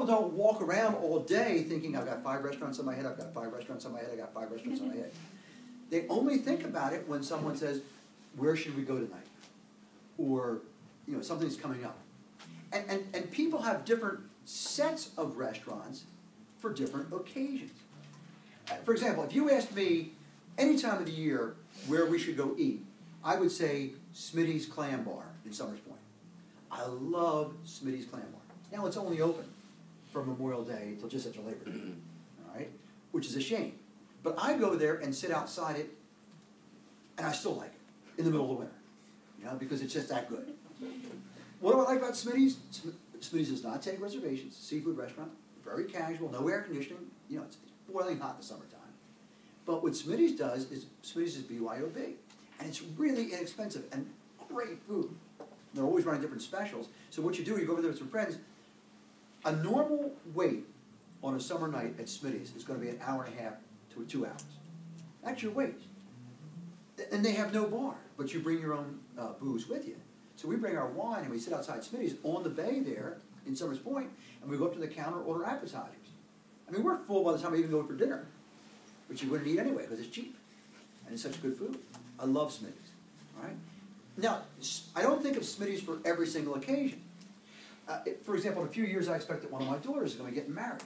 people don't walk around all day thinking, I've got 5 restaurants in my head, I've got 5 restaurants in my head, I've got 5 restaurants in my head. They only think about it when someone says, where should we go tonight? Or, you know, something's coming up. And people have different sets of restaurants for different occasions. For example, if you asked me any time of the year where we should go eat, I would say Smitty's Clam Bar in Summers Point. I love Smitty's Clam Bar. Now it's only open from Memorial Day till just after Labor Day, all right? Which is a shame. But I go there and sit outside it, and I still like it in the middle of the winter, you know, because it's just that good. What do I like about Smitty's? Smitty's does not take reservations. Seafood restaurant, very casual, no air conditioning. You know, it's boiling hot in the summertime. But what Smitty's does is Smitty's is BYOB, and it's really inexpensive and great food. They're always running different specials. So what you do, you go over there with some friends. A normal wait on a summer night at Smitty's is going to be an hour and a half to 2 hours. That's your wait. And they have no bar, but you bring your own booze with you. So we bring our wine and we sit outside Smitty's on the bay there in Summers Point, and we go up to the counter and order appetizers. I mean, we're full by the time we even go for dinner, which you wouldn't eat anyway because it's cheap and it's such good food. I love Smitty's. All right. Now, I don't think of Smitty's for every single occasion. For example, in a few years, I expect that one of my daughters is going to get married.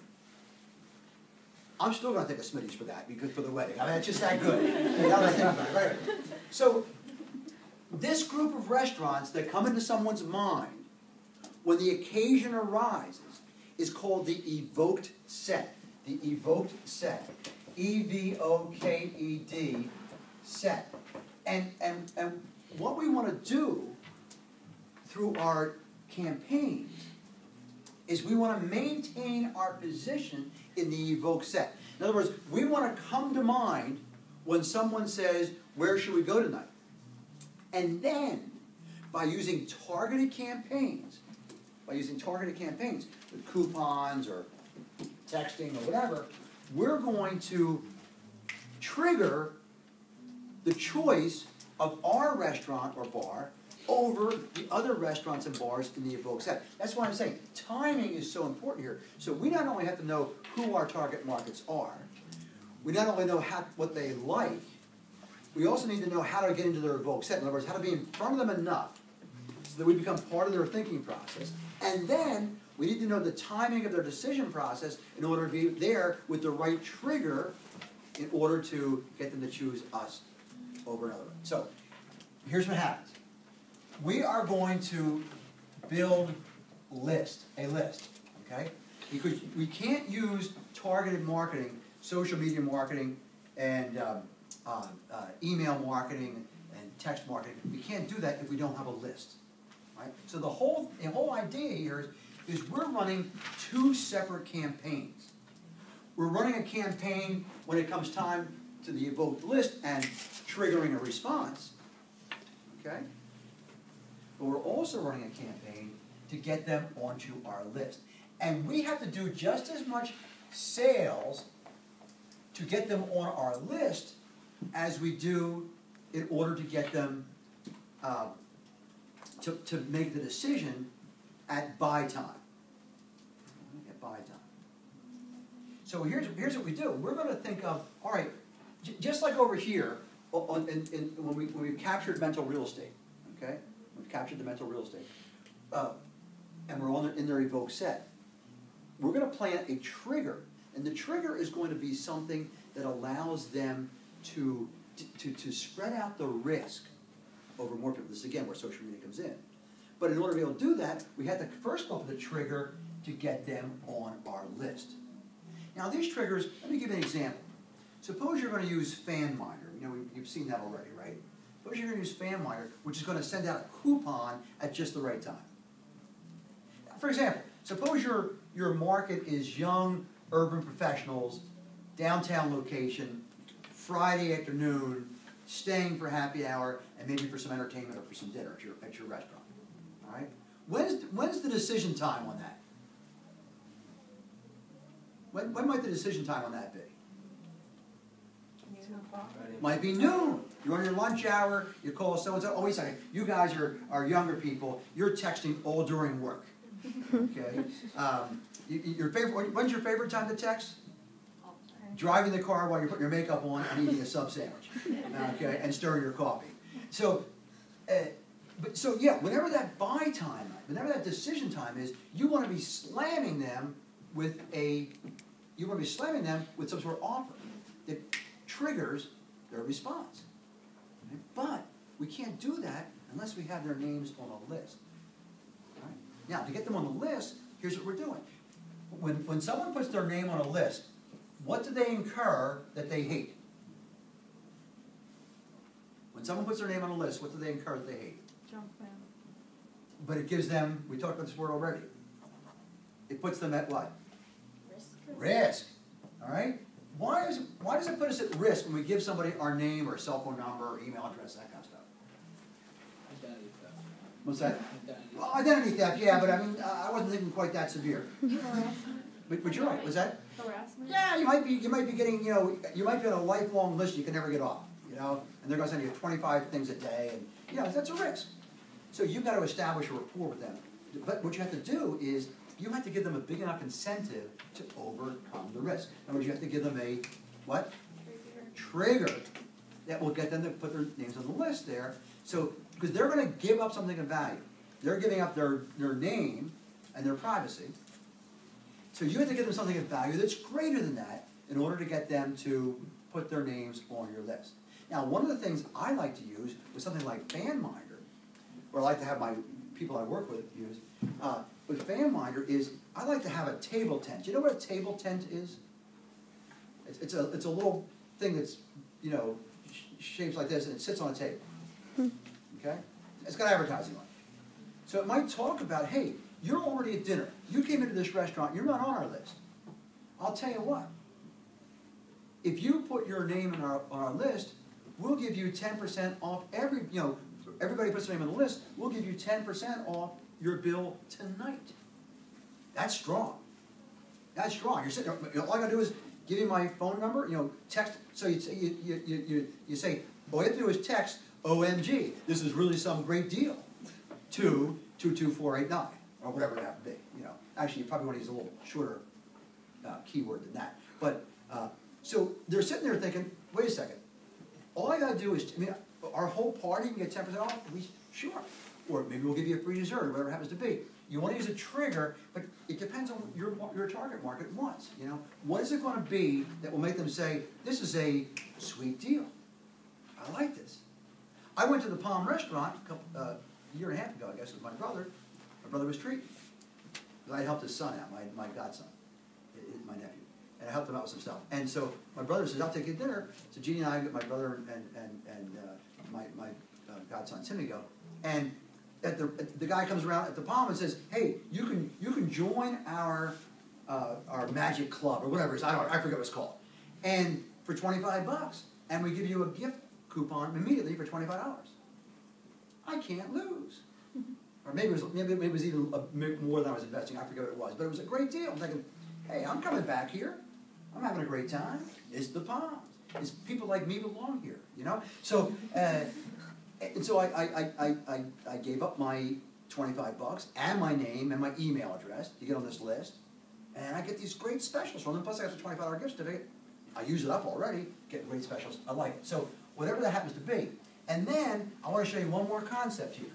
I'm still going to think of Smitty's for that, because for the wedding. I mean, it's just that good. Now that I think about it, right? So, this group of restaurants that come into someone's mind when the occasion arises is called the evoked set. The evoked set. E-V-O-K-E-D set. And what we want to do through our campaigns is we want to maintain our position in the evoked set. In other words, we want to come to mind when someone says, where should we go tonight? And then, by using targeted campaigns, with coupons or texting or whatever, we're going to trigger the choice of our restaurant or bar over the other restaurants and bars in the evoked set. That's why I'm saying timing is so important here. So we not only have to know who our target markets are, we not only know what they like, we also need to know how to get into their evoked set. In other words, how to be in front of them enough so that we become part of their thinking process. And then we need to know the timing of their decision process in order to be there with the right trigger in order to get them to choose us over another one. So here's what happens. We are going to build a list, okay? Because we can't use targeted marketing, social media marketing, and email marketing and text marketing. We can't do that if we don't have a list, right? So the whole idea here is we're running 2 separate campaigns. We're running a campaign when it comes time to the evoked list and triggering a response, okay? But we're also running a campaign to get them onto our list. And we have to do just as much sales to get them on our list as we do in order to get them to make the decision at buy time. At buy time. So here's what we do. We're going to think of, all right, just like over here, when we've captured mental real estate, okay? We've captured the mental real estate, and we're in their evoked set. We're going to plant a trigger, and the trigger is going to be something that allows them to spread out the risk over more people. This is again where social media comes in. But in order to be able to do that, we had to first go up with a trigger to get them on our list. Now these triggers, let me give you an example. Suppose you're going to use FanMinder. You know, you've seen that already, right? Suppose you're going to use FanMinder, which is going to send out a coupon at just the right time. For example, suppose your market is young urban professionals, downtown location, Friday afternoon, staying for happy hour, and maybe for some entertainment or for some dinner at your restaurant. All right? When's the decision time on that? When might the decision time on that be? Might be noon. You're on your lunch hour, you call so-and-so. Oh, wait a second. You guys are younger people. You're texting all during work. Okay? Your favorite, when's your favorite time to text? Driving the car while you're putting your makeup on and eating a sub sandwich, okay, and stirring your coffee. So, so yeah, whenever that buy time, whenever that decision time is, you want to be slamming them with some sort of offer that triggers their response. Okay? But we can't do that unless we have their names on a list. All right? Now, to get them on the list, here's what we're doing. When someone puts their name on a list, what do they incur that they hate? When someone puts their name on a list, what do they incur that they hate? Junk mail. But it gives them, we talked about this word already, it puts them at what? Risk. Risk. All right? Why does it put us at risk when we give somebody our name or cell phone number or email address, that kind of stuff? Identity theft. What's that? Identity. Well, identity theft, yeah, but I mean, I wasn't thinking quite that severe. Harassment. But you're right, was that? Harassment. Yeah, you might be getting, you might be on a lifelong list you can never get off, and they're going to send you 25 things a day, and that's a risk. So you've got to establish a rapport with them. But what you have to do is you have to give them a big enough incentive to overcome the risk. In other words, you have to give them a what? Trigger that will get them to put their names on the list there. So because they're going to give up something of value, they're giving up their name and their privacy. So you have to give them something of value that's greater than that in order to get them to put their names on your list. Now, one of the things I like to use with something like FanMinder, or I like to have my people I work with use, with FanMinder is I like to have a table tent. Do you know what a table tent is? It's a little thing that's shaped like this and it sits on a table. Okay, it's got advertising on it. So it might talk about, hey, you're already at dinner. You came into this restaurant. You're not on our list. I'll tell you what. If you put your name on our list, we'll give you 10% off everybody puts their name on the list, we'll give you 10% off your bill tonight. That's strong. That's strong. You're sitting there, all I gotta do is give you my phone number, text. So you say, all you have to do is text, OMG, this is really some great deal, to 22489, or whatever it happens to be. Actually, you probably want to use a little shorter keyword than that. But so they're sitting there thinking, wait a second, all I gotta do is, our whole party can get 10% off? Sure. Or maybe we'll give you a free dessert, or whatever it happens to be. You want to use a trigger, but it depends on what your target market wants. What is it going to be that will make them say, this is a sweet deal. I like this. I went to the Palm restaurant a year and a half ago, I guess, with my brother. My brother was treating me. I helped his son out, my godson, my nephew. And I helped him out with some stuff. And so my brother says, I'll take you to dinner. So Jeannie and I, my brother and my godson Timmy go. And the guy comes around at the Palm and says, hey, you can join our magic club or whatever it is. I forget what it's called. And for $25, and we give you a gift coupon immediately for $25. I can't lose. Or maybe it was even more than I was investing. I forget what it was, but it was a great deal. I'm thinking, hey, I'm coming back here. I'm having a great time. It's the Palms. It's people like me belong here. So. And so I gave up my $25 and my name and my email address to get on this list, and I get these great specials from them. Plus, I got the $25 gift certificate. I use it up already. Get great specials. I like it. So whatever that happens to be. And then I want to show you one more concept here.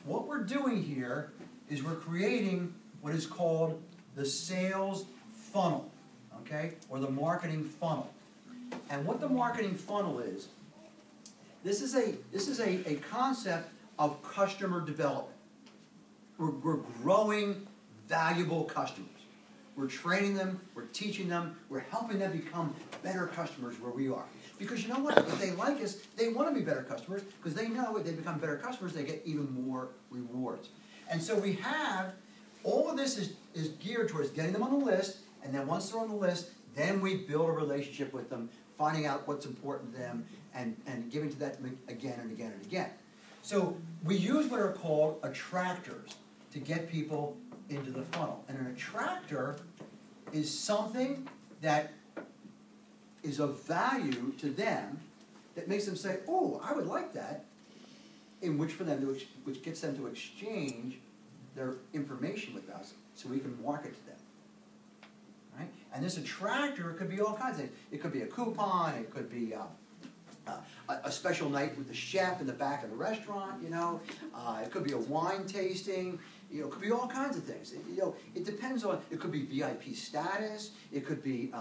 What we're doing here is we're creating what is called the sales funnel, okay, or the marketing funnel. And what the marketing funnel is. This is a concept of customer development. We're growing valuable customers. We're training them, we're teaching them, we're helping them become better customers where we are. Because you know what? If they like us, they want to be better customers because they know if they become better customers, they get even more rewards. And so we have, all of this is geared towards getting them on the list, and then once they're on the list, then we build a relationship with them, finding out what's important to them, and giving to that again and again and again. So we use what are called attractors to get people into the funnel. And an attractor is something that is of value to them that makes them say, oh, I would like that, in which gets them to exchange their information with us so we can market to them. Right? And this attractor could be all kinds of things. It could be a coupon, it could be a special night with the chef in the back of the restaurant, you know. It could be a wine tasting, you know, it could be all kinds of things. You know, it depends on, it could be VIP status, it could be,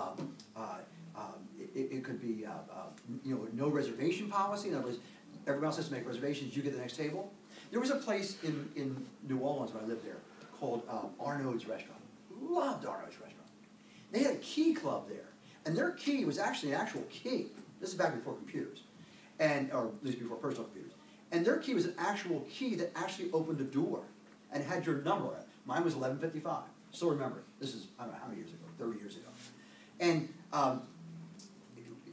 you know, no reservation policy. In other words, everyone else has to make reservations, you get the next table. There was a place in New Orleans when I lived there called Arnaud's Restaurant. Loved Arnaud's Restaurant. They had a key club there, and their key was actually an actual key. This is back before computers, and or at least before personal computers. And their key was an actual key that actually opened a door and had your number on it. Mine was 1155. Still remember it. This is, I don't know how many years ago, 30 years ago. And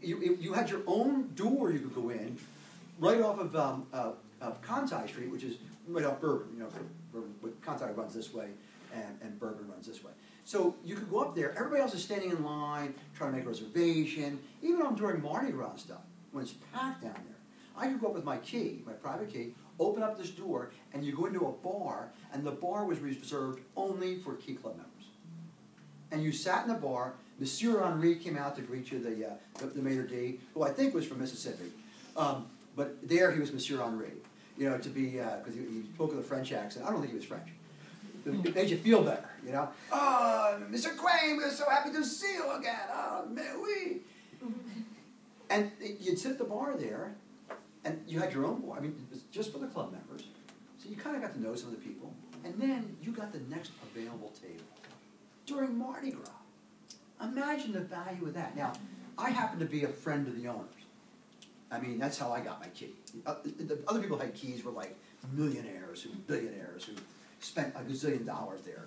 you had your own door you could go in, right off of Conti Street, which is right off Bourbon. You know, Conti runs this way, and Bourbon runs this way. So you could go up there. Everybody else is standing in line, trying to make a reservation. Even on during Mardi Gras and stuff, when it's packed down there, I could go up with my key, my private key, open up this door, and you go into a bar, and the bar was reserved only for Key Club members. And you sat in the bar. Monsieur Henri came out to greet you, the maitre d', who I think was from Mississippi. But there he was Monsieur Henri, you know, to be, because he spoke with a French accent. I don't think he was French. It made you feel better, you know. Oh, Mr. Quain, we're so happy to see you again. Oh, mais oui. And you'd sit at the bar there, and you had your own bar. I mean, it was just for the club members. So you kind of got to know some of the people. And then you got the next available table during Mardi Gras. Imagine the value of that. Now, I happen to be a friend of the owners. I mean, that's how I got my key. The other people who had keys were like millionaires, billionaires, who spent a gazillion dollars there.